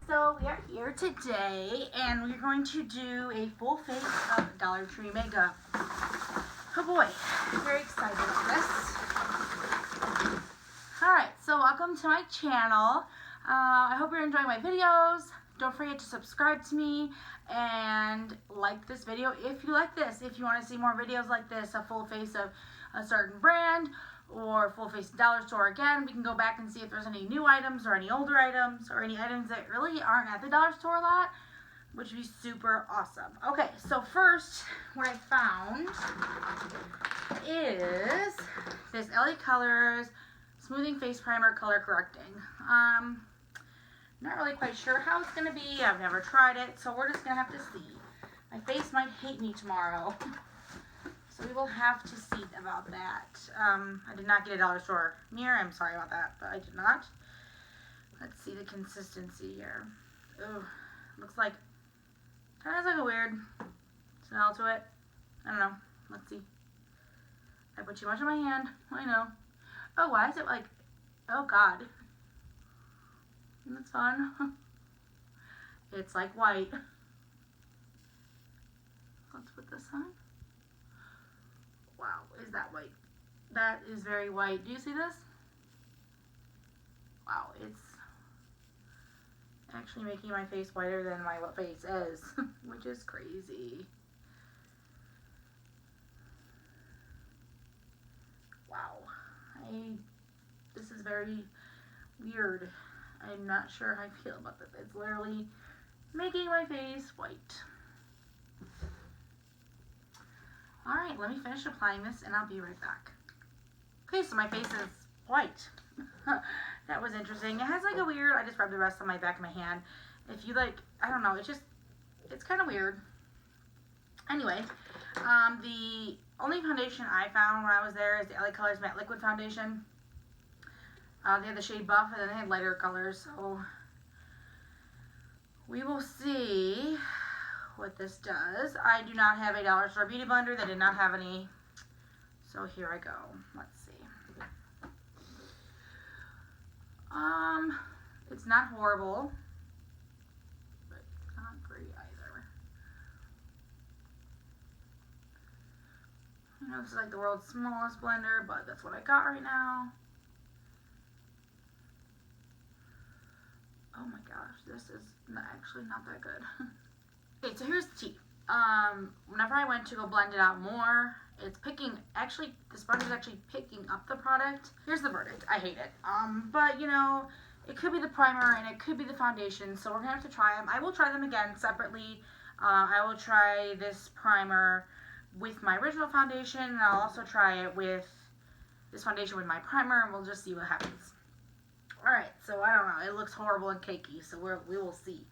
So we are here today and we're going to do a full face of Dollar Tree makeup. Oh boy, very excited about this. Alright, so welcome to my channel. I hope you're enjoying my videos. Don't forget to subscribe to me and like this video if you like this. If you want to see more videos like this, a full face of a certain brand or full face dollar store again, we can go back and see if there's any new items or any older items or any items that really aren't at the dollar store a lot, which would be super awesome. Okay, so first what I found is this LA Colors Smoothing Face Primer Color Correcting. Not really quite sure how it's going to be. I've never tried it, so we're just going to have to see. My face might hate me tomorrow. So we will have to see about that. I did not get a dollar store mirror. I'm sorry about that, but I did not. Let's see the consistency here. Ooh, looks like, kind of has like a weird smell to it. I don't know. Let's see. I put too much on my hand. I know. Oh, why is it like, oh God. That's fun. It's like white. Let's put this on. Wow, is that white? That is very white. Do you see this? Wow, it's actually making my face whiter than my face is, which is crazy. Wow, this is very weird. I'm not sure how I feel about this. It's literally making my face white. Alright, let me finish applying this and I'll be right back. Okay, so my face is white. That was interesting. It has like a weird, I just rubbed the rest on my back of my hand. If you like, I don't know, it's kind of weird. Anyway, the only foundation I found when I was there is the LA Colors Matte Liquid Foundation. They had the shade Buff and then they had lighter colors, so we will see what this does. I do not have a dollar store beauty blender. They did not have any. So here I go. Let's see. It's not horrible, but it's not great either. You know, this is like the world's smallest blender, but that's what I got right now. Oh my gosh, this is actually not that good. Okay, so here's the tea. Whenever I went to go blend it out more, it's picking, actually, the sponge is actually picking up the product. Here's the verdict. I hate it. But, you know, it could be the primer and it could be the foundation, so we're going to have to try them. I will try them again separately. I will try this primer with my original foundation, and I'll also try it with this foundation with my primer, and we'll just see what happens. Alright, so I don't know. It looks horrible and cakey, so we will see.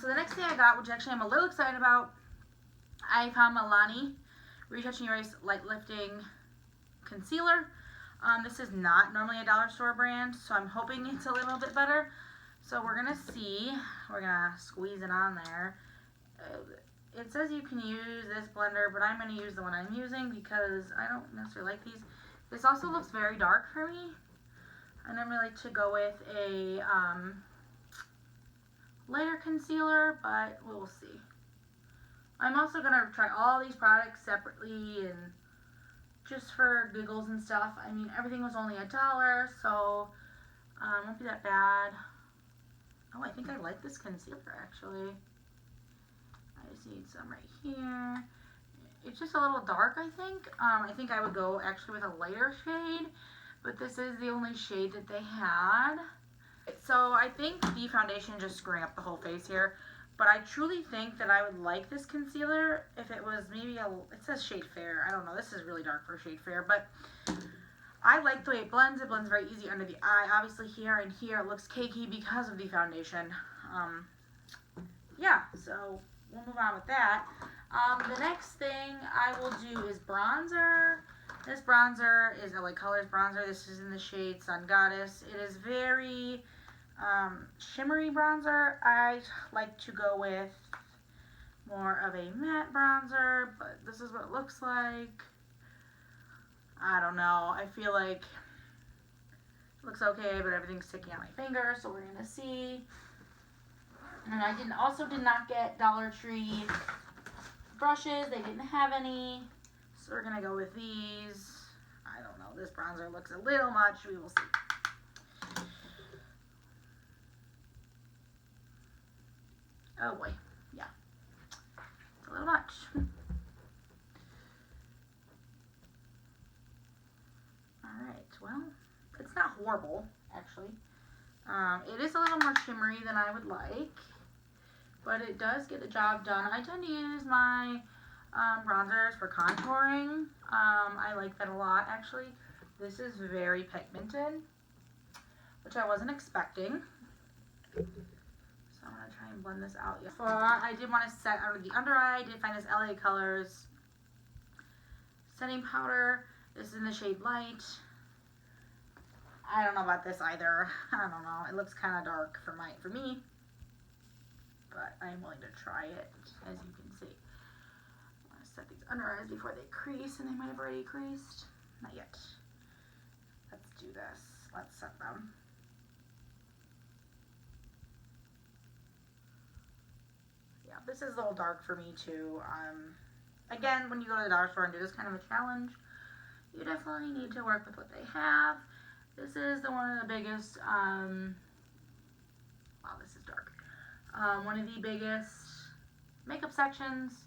So the next thing I got, which actually I'm a little excited about, I found Milani Retouch and Erase Light Lifting Concealer. This is not normally a dollar store brand, so I'm hoping it's a little bit better. So we're going to see. We're going to squeeze it on there. It says you can use this blender, but I'm going to use the one I'm using because I don't necessarily like these. This also looks very dark for me. I normally like to go with a lighter concealer, but we'll see. I'm also going to try all these products separately and just for giggles and stuff. I mean, everything was only $1, so won't be that bad. Oh, I think I like this concealer actually. I just need some right here. It's just a little dark, I think. I think I would go actually with a lighter shade, but this is the only shade that they had. So I think the foundation is just screwing up the whole face here, but I truly think that I would like this concealer if it was maybe it says Shade Fair. I don't know, this is really dark for Shade Fair, but I like the way it blends. It blends very easy under the eye. Obviously here and here it looks cakey because of the foundation. Yeah, so we'll move on with that. The next thing I will do is bronzer. This bronzer is LA Colors bronzer. This is in the shade Sun Goddess. It is very shimmery bronzer. I like to go with more of a matte bronzer, but this is what it looks like. I don't know. I feel like it looks okay, but everything's sticking out my finger, so we're going to see. And I did not get Dollar Tree brushes. They didn't have any. So we're gonna go with these. I don't know. This bronzer looks a little much. We will see. Oh boy. Yeah. It's a little much. Alright, well, it's not horrible, actually. It is a little more shimmery than I would like, but it does get the job done. I tend to use my bronzers for contouring. I like that a lot, actually. This is very pigmented, which I wasn't expecting. So I'm going to try and blend this out. I did want to set under the under eye. I did find this LA Colors setting powder. This is in the shade Light. I don't know about this either. I don't know. It looks kind of dark for me. But I'm willing to try it, as you can see. I want to set these under eyes before they crease, and they might have already creased. Not yet. Let's do this. Let's set them. Yeah, this is a little dark for me too. Again, when you go to the dollar store and do this kind of a challenge, you definitely need to work with what they have. This is one of the biggest, wow, this is dark. One of the biggest makeup sections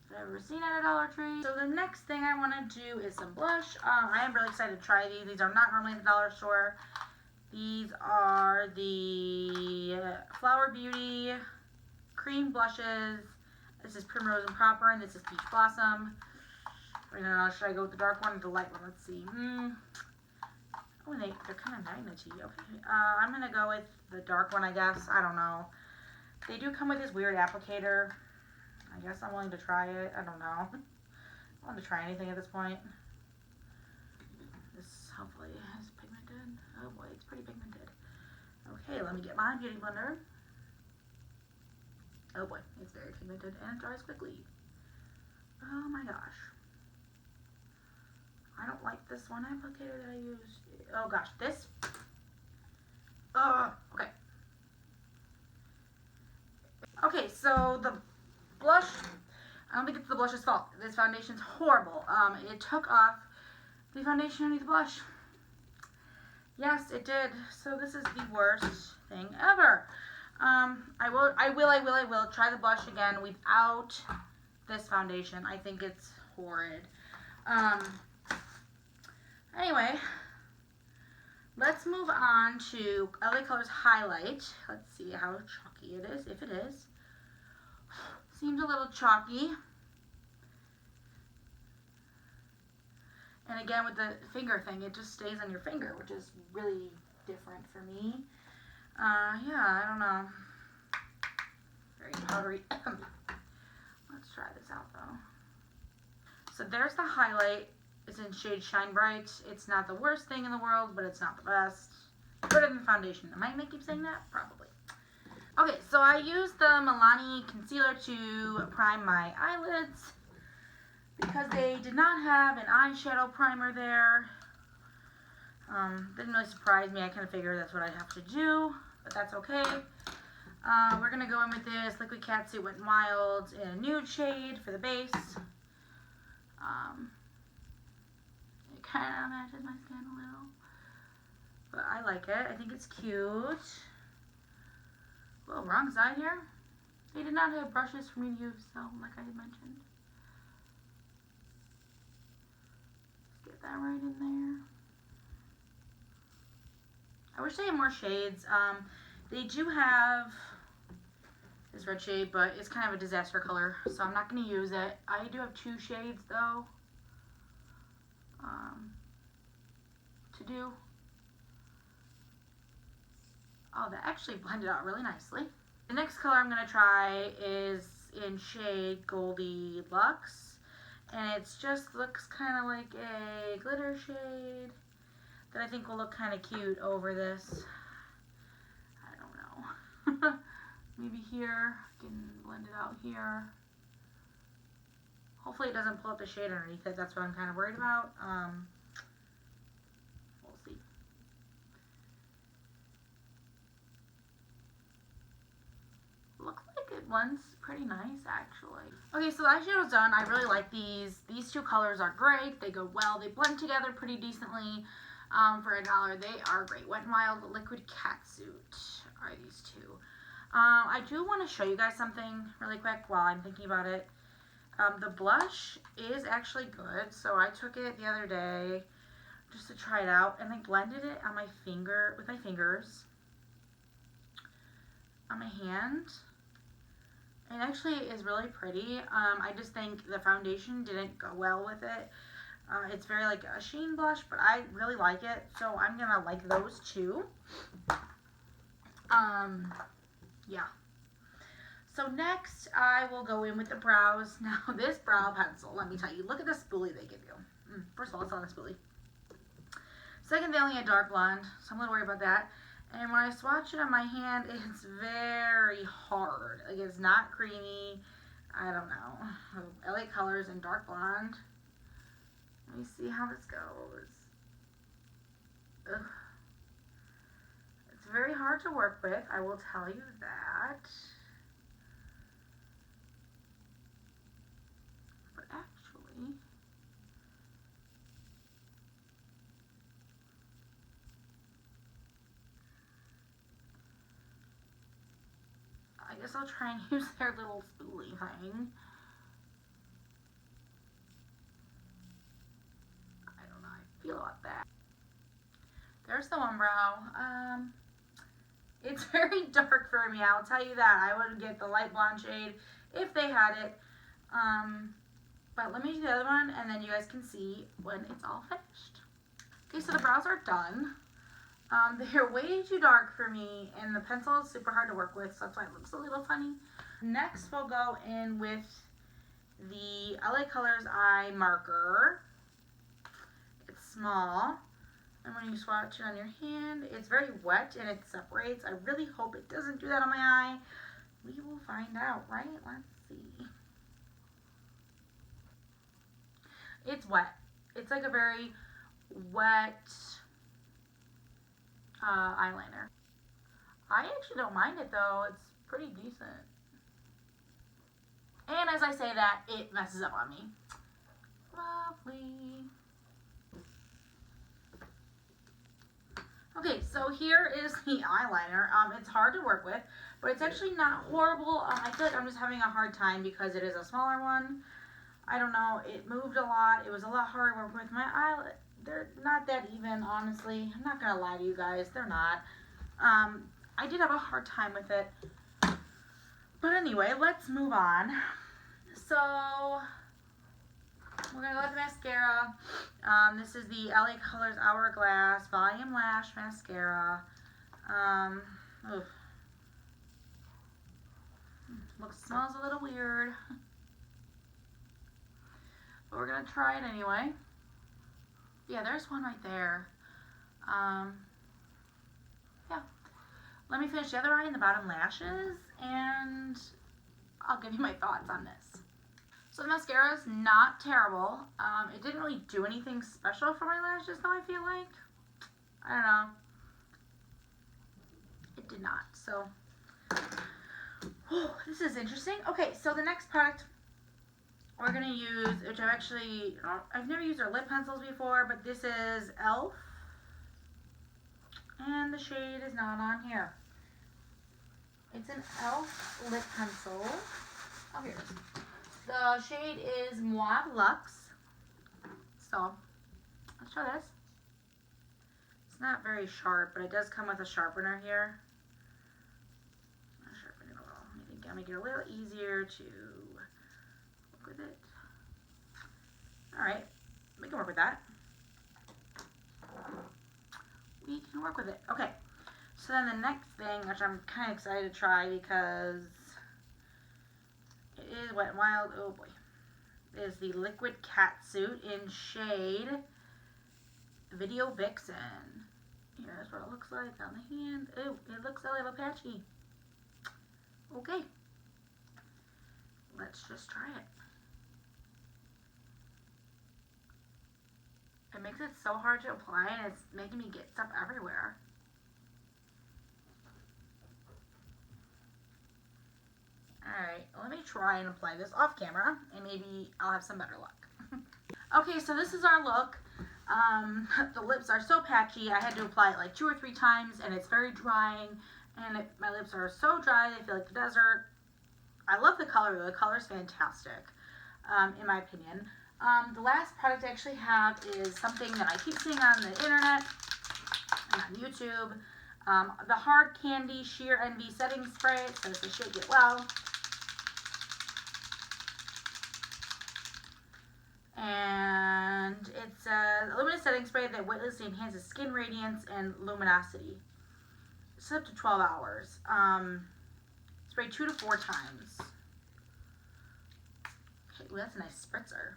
that I've ever seen at a Dollar Tree. So the next thing I want to do is some blush. I am really excited to try these. These are not normally at the dollar store. These are the Flower Beauty cream blushes. This is Primrose and Proper, and this is Peach Blossom. I don't know, should I go with the dark one or the light one? Let's see. Oh, they're kind of magnety. Okay. I'm going to go with the dark one, I guess. I don't know. They do come with this weird applicator. I guess I'm willing to try it. I don't know. I want to try anything at this point. This hopefully is pigmented. Oh boy, it's pretty pigmented. Okay, let me get my beauty blender. Oh boy, it's very pigmented and it dries quickly. Oh my gosh. I don't like this one applicator that I used. Oh gosh, this. Okay. Okay, so the blush, I don't think it's the blush's fault. This foundation's horrible. It took off the foundation underneath the blush. Yes, it did. So this is the worst thing ever. I will try the blush again without this foundation. I think it's horrid. Anyway, let's move on to LA Colors Highlight. Let's see how chalky it is, if it is. Seems a little chalky. And again, with the finger thing, it just stays on your finger, which is really different for me. Yeah, I don't know. Very powdery. Let's try this out, though. So there's the highlight. It's in shade Shine Bright. It's not the worst thing in the world, but it's not the best. Better than the foundation. Am I going to keep saying that? Probably. Okay, so I used the Milani concealer to prime my eyelids because they did not have an eyeshadow primer there. Didn't really surprise me. I kind of figured that's what I'd have to do, but that's okay. We're going to go in with this Liquid Catsuit Wet n Wild in a nude shade for the base. It kind of matches my skin a little, but I like it. I think it's cute. Well, wrong side here. They did not have brushes for me to use, so like I had mentioned. Let's get that right in there. I wish they had more shades. They do have this red shade, but it's kind of a disaster color, so I'm not going to use it. I do have 2 shades, though, to do. Oh, that actually blended out really nicely. The next color I'm going to try is in shade Goldilux, and it just looks kind of like a glitter shade that I think will look kind of cute over this. I don't know. Maybe here, I can blend it out here. Hopefully it doesn't pull up the shade underneath it. That's what I'm kind of worried about. We'll see. blends pretty nice, actually. Okay, so the eyeshadow's done. I really like these. These two colors are great. They go well. They blend together pretty decently. For $1, they are great. Wet n Wild Liquid Catsuit are these two. I do want to show you guys something really quick while I'm thinking about it. The blush is actually good. So I took it the other day just to try it out, and I blended it on my finger, with my fingers, on my hand. It actually is really pretty. I just think the foundation didn't go well with it. It's very like a sheen blush, but I really like it, so I'm gonna like those too. Yeah. So next, I will go in with the brows. Now, this brow pencil, let me tell you, look at the spoolie they give you. First of all, it's on a spoolie. Second, they only had dark blonde, so I'm a little worried about that. And when I swatch it on my hand, it's very hard. Like, it's not creamy. I don't know. LA Colors and dark blonde. Let me see how this goes. Ugh. It's very hard to work with, I will tell you that. But actually, I guess I'll try and use their little spoolie thing. I don't know how I feel about that. There's the one brow. It's very dark for me, I'll tell you that. I would get the light blonde shade if they had it. But let me do the other one, and then you guys can see when it's all finished. Okay, so the brows are done. They're way too dark for me, and the pencil is super hard to work with, so that's why it looks a little funny. Next, we'll go in with the LA Colors Eye Marker. It's small. And when you swatch it on your hand, it's very wet and it separates. I really hope it doesn't do that on my eye. We will find out, right? Let's see. It's wet. It's like a very wet eyeliner. I actually don't mind it though. It's pretty decent. And as I say that, it messes up on me. Lovely. Okay, so here is the eyeliner. It's hard to work with, but it's actually not horrible. I feel like I'm just having a hard time because it is a smaller one. I don't know, it moved a lot. It was a lot harder to work with. My eyelid, they're not that even, honestly. I'm not gonna lie to you guys, they're not. I did have a hard time with it. But anyway, let's move on. So, we're going to go with the mascara. This is the LA Colors Hourglass Volume Lash Mascara. Smells a little weird. But we're going to try it anyway. Yeah, there's one right there. Yeah. Let me finish the other eye and the bottom lashes, and I'll give you my thoughts on this. So the mascara is not terrible. It didn't really do anything special for my lashes though, I feel like. I don't know. It did not. So, this is interesting. Okay, so the next product we're going to use, which I've never used their lip pencils before, but this is e.l.f. And the shade is not on here. It's an e.l.f. lip pencil. Oh, here it is. The shade is Mauve Luxe. So, let's try this. It's not very sharp, but it does come with a sharpener here. I'll sharpen it a little. Make it a little easier to work with it. Alright, we can work with that. We can work with it. Okay, so then the next thing, which I'm kind of excited to try because it is Wet n Wild, oh boy, is the Liquid Catsuit in shade Video Vixen. Here's what it looks like on the hand. Oh, it looks a little patchy. Okay, let's just try it. It makes it so hard to apply, and it's making me get stuff everywhere. Alright. Alright, let me try and apply this off camera, and maybe I'll have some better luck. Okay, so this is our look. The lips are so patchy. I had to apply it like 2 or 3 times, and it's very drying, and my lips are so dry, they feel like the desert. I love the color, though. The color is fantastic, in my opinion. The last product I actually have is something that I keep seeing on the internet and on YouTube. The Hard Candy Sheer Envy Setting Spray. It says to shake it well. And it's a luminous setting spray that weightlessly enhances skin radiance and luminosity. It's up to 12 hours. Spray 2 to 4 times. Okay, ooh, that's a nice spritzer.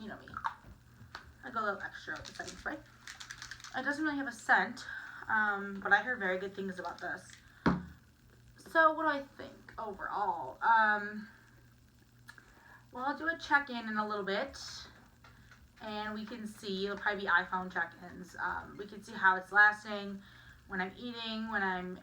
You know me. I go a little extra with the setting spray. It doesn't really have a scent, but I heard very good things about this. So what do I think overall? Well, I'll do a check-in in a little bit, and we can see, it'll probably be iPhone check-ins. We can see how it's lasting, when I'm eating, when I'm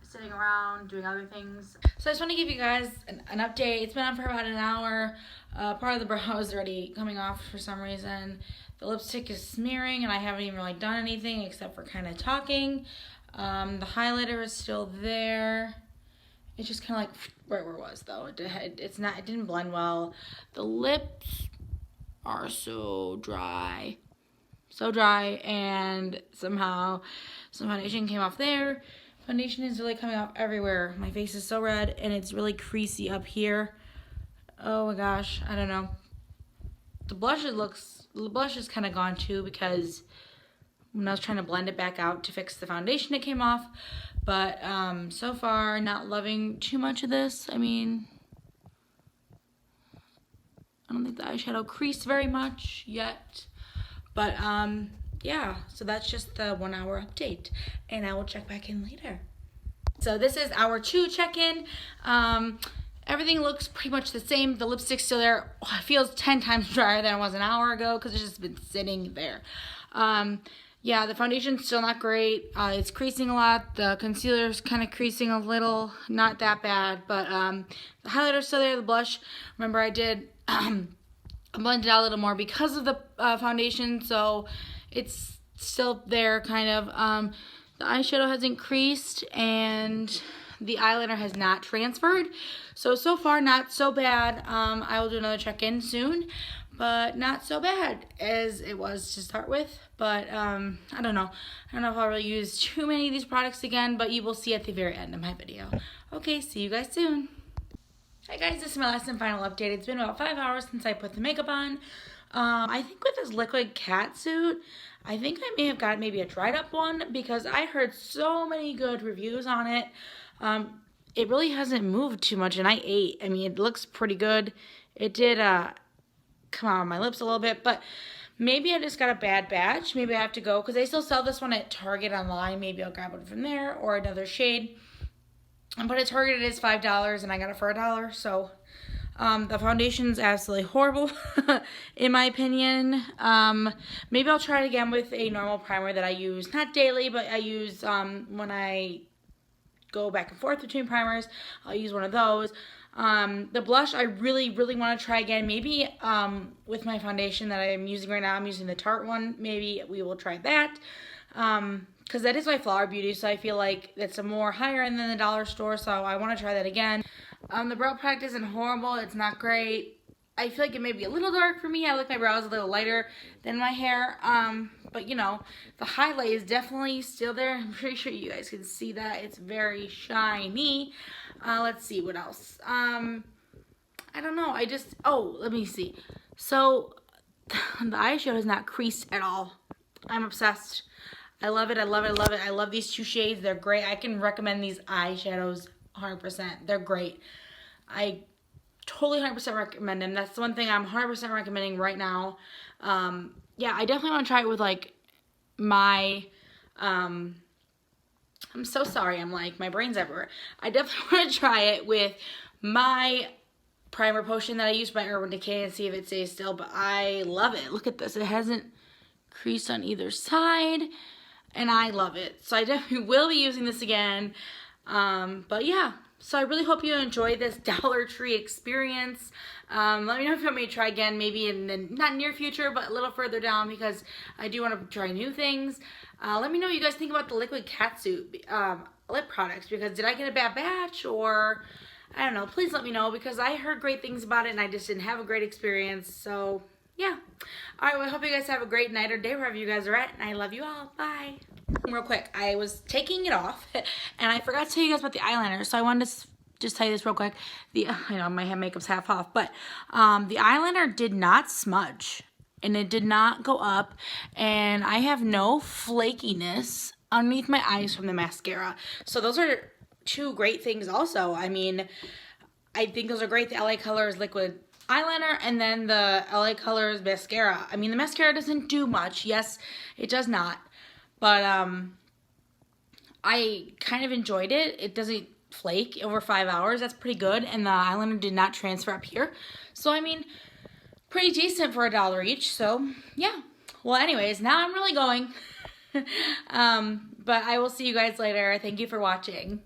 sitting around, doing other things. So I just want to give you guys an update. It's been on for about an hour. Part of the brow is already coming off for some reason. The lipstick is smearing, and I haven't even really done anything except for kind of talking. The highlighter is still there. It's just kind of like right where it was, though. It didn't blend well. The lips are so dry, and somehow some foundation came off there. Foundation is really coming off everywhere. My face is so red, and it's really creasy up here. Oh my gosh, I don't know. The blush is kind of gone too, because when I was trying to blend it back out to fix the foundation, it came off. But so far, not loving too much of this. I mean, I don't think the eyeshadow creased very much yet. But yeah, so that's just the 1 hour update, and I will check back in later. So this is hour 2 check-in. Everything looks pretty much the same. The lipstick's still there. Oh, it feels 10 times drier than it was an hour ago because it's just been sitting there. Yeah, the foundation's still not great. It's creasing a lot. The concealer's kind of creasing a little. Not that bad, but the highlighter's still there. The blush, remember I did blend it out a little more because of the foundation, so it's still there kind of. The eyeshadow hasn't creased, and the eyeliner has not transferred. So far, not so bad. I will do another check-in soon, but not so bad as it was to start with. But I don't know. I don't know if I'll really use too many of these products again, but you will see at the very end of my video. Okay, see you guys soon. Hi guys, this is my last and final update. It's been about 5 hours since I put the makeup on. I think with this liquid cat suit, I think I may have got maybe a dried up one, because I heard so many good reviews on it. It really hasn't moved too much, and I ate. I mean, it looks pretty good. It did come out on my lips a little bit, but maybe I just got a bad batch. Maybe I have to go, because they still sell this one at Target online. Maybe I'll grab one from there, or another shade. But at Target it is $5, and I got it for $1. So the foundation's absolutely horrible, in my opinion. Maybe I'll try it again with a normal primer that I use, not daily, but I use when I go back and forth between primers. I'll use one of those. The blush I really want to try again. Maybe with my foundation that I'm using right now, I'm using the Tarte one. Maybe we will try that. Because that is my Flower Beauty, so I feel like it's a more higher end than the dollar store, so I want to try that again. The brow product isn't horrible. It's not great. I feel like it may be a little dark for me. I like my brows a little lighter than my hair. But, you know, the highlight is definitely still there. I'm pretty sure you guys can see that. It's very shiny. Let's see what else. I don't know. Let me see. So, the eyeshadow is not creased at all. I'm obsessed. I love it. I love it. I love it. I love these 2 shades. They're great. I can recommend these eyeshadows 100%. They're great. I totally 100% recommend them. That's the one thing I'm 100% recommending right now. Yeah, I definitely want to try it with, like, my, I'm so sorry. I'm like, my brain's everywhere. I definitely want to try it with my primer potion that I use by Urban Decay and see if it stays still. But I love it. Look at this. It hasn't creased on either side, and I love it. So I definitely will be using this again. But yeah, so I really hope you enjoy this Dollar Tree experience. Let me know if you want me to try again, maybe in the not near future, but a little further down, because I do want to try new things. Let me know what you guys think about the liquid catsuit lip products, because did I get a bad batch, or I don't know. Please let me know, because I heard great things about it and I just didn't have a great experience. So yeah. All right, well, I hope you guys have a great night or day wherever you guys are at, and I love you all. Bye. Real quick, I was taking it off and I forgot to tell you guys about the eyeliner, so I wanted to just tell you this real quick. I know my hand makeup's half off, but the eyeliner did not smudge and it did not go up, and I have no flakiness underneath my eyes from the mascara. So those are two great things also. I mean, I think those are great, the LA Colors liquid eyeliner and then the LA Colors mascara. I mean, the mascara doesn't do much. Yes, it does not. But I kind of enjoyed it. It doesn't flake over 5 hours. That's pretty good. And the eyeliner did not transfer up here. So, I mean, pretty decent for $1 each. So, yeah. Well, anyways, now I'm really going. But I will see you guys later. Thank you for watching.